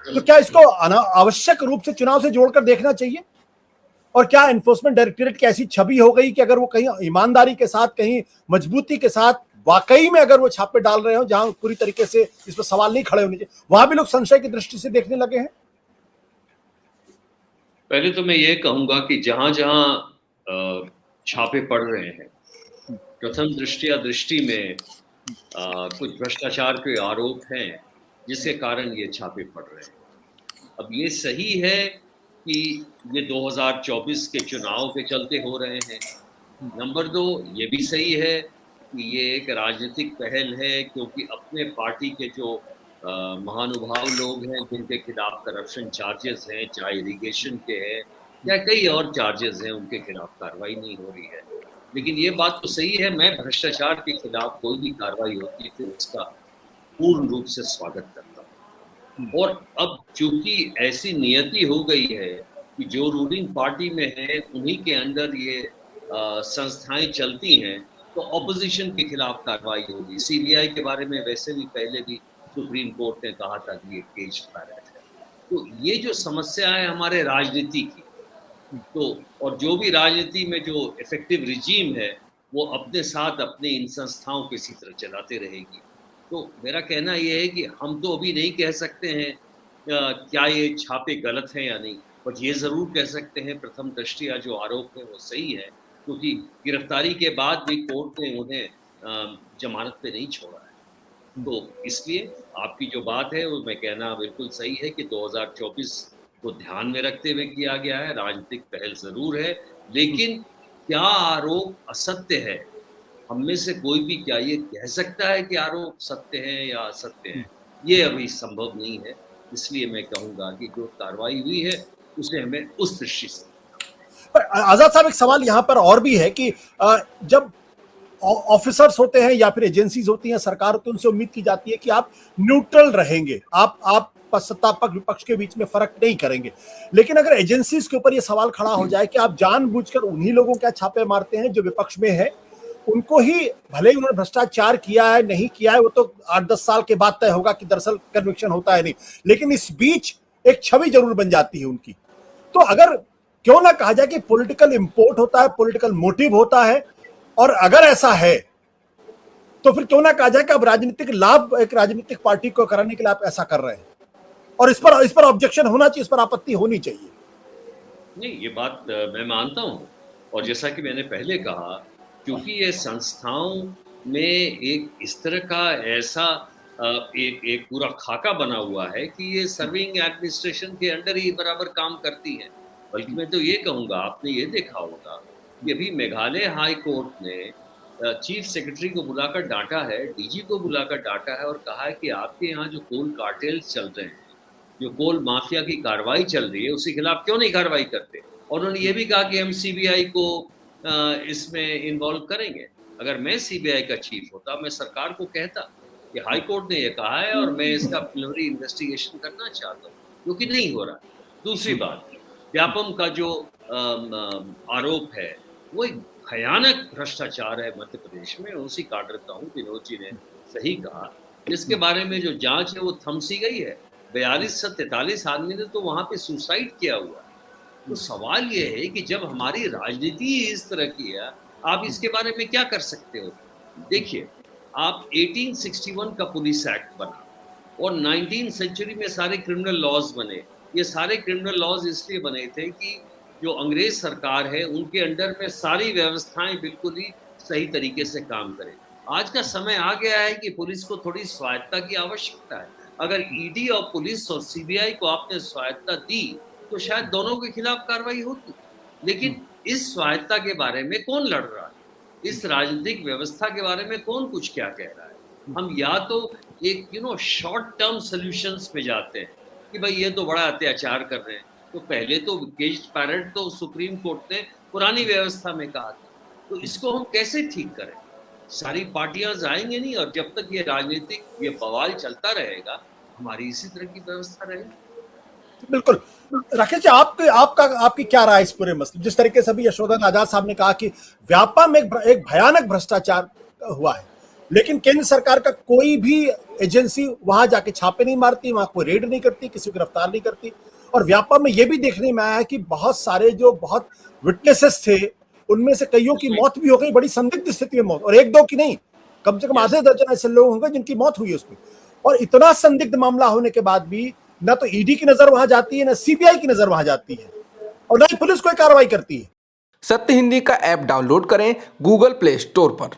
तो क्या इसको आवश्यक रूप से चुनाव से जोड़कर देखना चाहिए? और क्या एनफोर्समेंट डायरेक्टरेट की ऐसी छवि हो गई कि अगर वो कहीं ईमानदारी के साथ, कहीं मजबूती के साथ वाकई में अगर वो छापे डाल रहे हो जहां पूरी तरीके से इस पर सवाल नहीं खड़े होने चाहिए, वहां भी लोग संशय की दृष्टि से देखने लगे हैं? पहले तो मैं ये कहूंगा कि जहां जहां छापे पड़ रहे हैं, प्रथम दृष्टि में कुछ भ्रष्टाचार के आरोप हैं जिसके कारण ये छापे पड़ रहे हैं। अब ये सही है कि ये 2024 के चुनाव के चलते हो रहे हैं। नंबर 2, ये भी सही है कि ये एक राजनीतिक पहल है, क्योंकि अपने पार्टी के जो महानुभाव लोग हैं जिनके खिलाफ करप्शन चार्जेस हैं, चाहे इरिगेशन के हैं या कई और चार्जेस हैं, उनके खिलाफ कार्रवाई नहीं हो रही है। लेकिन ये बात तो सही है, मैं भ्रष्टाचार के खिलाफ कोई भी कार्रवाई होती है तो उसका पूर्ण रूप से स्वागत करता हूँ। और अब चूंकि ऐसी नियति हो गई है कि जो रूलिंग पार्टी में है उन्हीं के अंदर ये संस्थाएं चलती हैं, तो ऑपोजिशन के खिलाफ कार्रवाई होगी। सीबीआई के बारे में वैसे भी पहले भी सुप्रीम कोर्ट ने कहा था कि ये केज पैरेट है। तो ये जो समस्या है हमारे राजनीति की, तो और जो भी राजनीति में जो इफेक्टिव रिजीम है वो अपने साथ अपने इन संस्थाओं को इसी तरह चलाते रहेगी। तो मेरा कहना ये है कि हम तो अभी नहीं कह सकते हैं क्या ये छापे गलत हैं या नहीं, बट ये ज़रूर कह सकते हैं प्रथम दृष्टया जो आरोप है वो सही है, क्योंकि गिरफ्तारी के बाद भी कोर्ट ने उन्हें जमानत पे नहीं छोड़ा है। तो इसलिए आपकी जो बात है वो मैं कहना बिल्कुल सही है कि 2024 को ध्यान में रखते हुए किया गया है, राजनीतिक पहल ज़रूर है, लेकिन क्या आरोप असत्य है? हम में से कोई भी क्या ये कह सकता है कि आरोप सत्य है या असत्य है? ये अभी संभव नहीं है। इसलिए मैं कहूँगा कि जो कार्रवाई हुई है उसे हमें उस दृष्टि से। पर आजाद साहब, एक सवाल यहाँ पर और भी है कि जब ऑफिसर्स होते हैं या फिर एजेंसीज होती हैं, सरकार होती है, उनसे उम्मीद की जाती है कि आप न्यूट्रल रहेंगे, आप सत्ता पक्ष विपक्ष के बीच में फर्क नहीं करेंगे। लेकिन अगर एजेंसीज के ऊपर यह सवाल खड़ा हो जाए कि आप जानबूझकर उन्हीं लोगों के छापे मारते हैं जो विपक्ष में है, उनको ही, भले ही उन्होंने भ्रष्टाचार किया है नहीं किया है वो तो 8-10 साल के बाद तय होगा कि दरअसल कन्विक्शन होता है नहीं, लेकिन इस बीच एक छवि जरूर बन जाती है उनकी। तो अगर क्यों ना कहा जाए कि पॉलिटिकल इंपोर्ट होता है, पॉलिटिकल मोटिव होता है, और अगर ऐसा है तो फिर क्यों ना कहा जाए कि अब राजनीतिक लाभ एक राजनीतिक पार्टी को कराने के लिए आप ऐसा कर रहे हैं, और इस पर ऑब्जेक्शन होना चाहिए, इस पर आपत्ति होनी चाहिए। नहीं, ये बात मैं मानता हूं, और जैसा कि मैंने पहले कहा, क्योंकि ये संस्थाओं में एक इस तरह का ऐसा एक पूरा खाका बना हुआ है कि ये सर्विंग एडमिनिस्ट्रेशन के अंडर ही बराबर काम करती है। बल्कि मैं तो ये कहूँगा, आपने ये देखा होगा कि अभी मेघालय हाई कोर्ट ने चीफ सेक्रेटरी को बुलाकर डांटा है, डीजी को बुलाकर डांटा है और कहा है कि आपके यहाँ जो कोल कार्टेल्स चल रहे हैं, जो कोल माफिया की कार्रवाई चल रही है, उसके खिलाफ क्यों नहीं कार्रवाई करते। और उन्होंने ये भी कहा कि हम सीबीआई को इसमें इन्वॉल्व करेंगे। अगर मैं सीबीआई का चीफ होता, मैं सरकार को कहता कि हाई कोर्ट ने ये कहा है और मैं इसका प्रिलिमिनरी इन्वेस्टिगेशन करना चाहता हूँ, जो कि नहीं हो रहा। दूसरी बात, व्यापम का जो आरोप है वो एक भयानक भ्रष्टाचार है मध्य प्रदेश में। उसी काटरता हूँ, विनोद जी ने सही कहा, जिसके बारे में जो जांच है वो थम सी गई है। 42 से 43 आदमी ने तो वहां पे सुसाइड किया हुआ है। तो सवाल ये है कि जब हमारी राजनीति इस तरह की है, आप इसके बारे में क्या कर सकते हो? देखिए, आप 1861 का पुलिस एक्ट बना और 19th सेंचुरी में सारे क्रिमिनल लॉज बने। ये सारे क्रिमिनल लॉज इसलिए बने थे कि जो अंग्रेज सरकार है उनके अंडर में सारी व्यवस्थाएं बिल्कुल ही सही तरीके से काम करें। आज का समय आ गया है कि पुलिस को थोड़ी स्वायत्ता की आवश्यकता है। अगर ईडी और पुलिस और सीबीआई को आपने स्वायत्ता दी तो शायद दोनों के खिलाफ कार्रवाई होती, लेकिन इस स्वायत्ता के बारे में कौन लड़ रहा है? इस राजनीतिक व्यवस्था के बारे में कौन कुछ क्या कह रहा है? हम या तो एक शॉर्ट टर्म सॉल्यूशंस पे जाते हैं कि भाई ये तो बड़ा अत्याचार कर रहे हैं, तो पहले तो केज्ड पैरेंट तो सुप्रीम कोर्ट ने पुरानी व्यवस्था में कहा था, तो इसको हम कैसे ठीक करें? सारी पार्टियां जाएंगे नहीं, और जब तक ये राजनीतिक ये बवाल चलता रहेगा हमारी इसी तरह की व्यवस्था रहेगी। बिल्कुल। राकेश जी, आपकी क्या राय इस पूरे मसले, जिस तरीके से अभी यशोधन आजाद साहब ने कहा कि व्यापम एक भयानक भ्रष्टाचार हुआ है, लेकिन केंद्र सरकार का कोई भी एजेंसी वहां जाके छापे नहीं मारती, वहां कोई रेड नहीं करती, किसी को गिरफ्तार नहीं करती। और व्यापम में यह भी देखने में आया कि बहुत सारे जो बहुत विटनेसेस थे, उनमें से कईयों की मौत भी हो गई, बड़ी संदिग्ध स्थिति में मौत, और एक दो की नहीं, कम से कम आधे दर्जन ऐसे लोग होंगे जिनकी मौत हुई है उसमें। और इतना संदिग्ध मामला होने के बाद भी ना तो ईडी की नजर वहां जाती है, ना सीबीआई की नजर वहां जाती है, और ना ही पुलिस कोई कार्रवाई करती है। सत्य हिंदी का ऐप डाउनलोड करें गूगल प्ले स्टोर पर।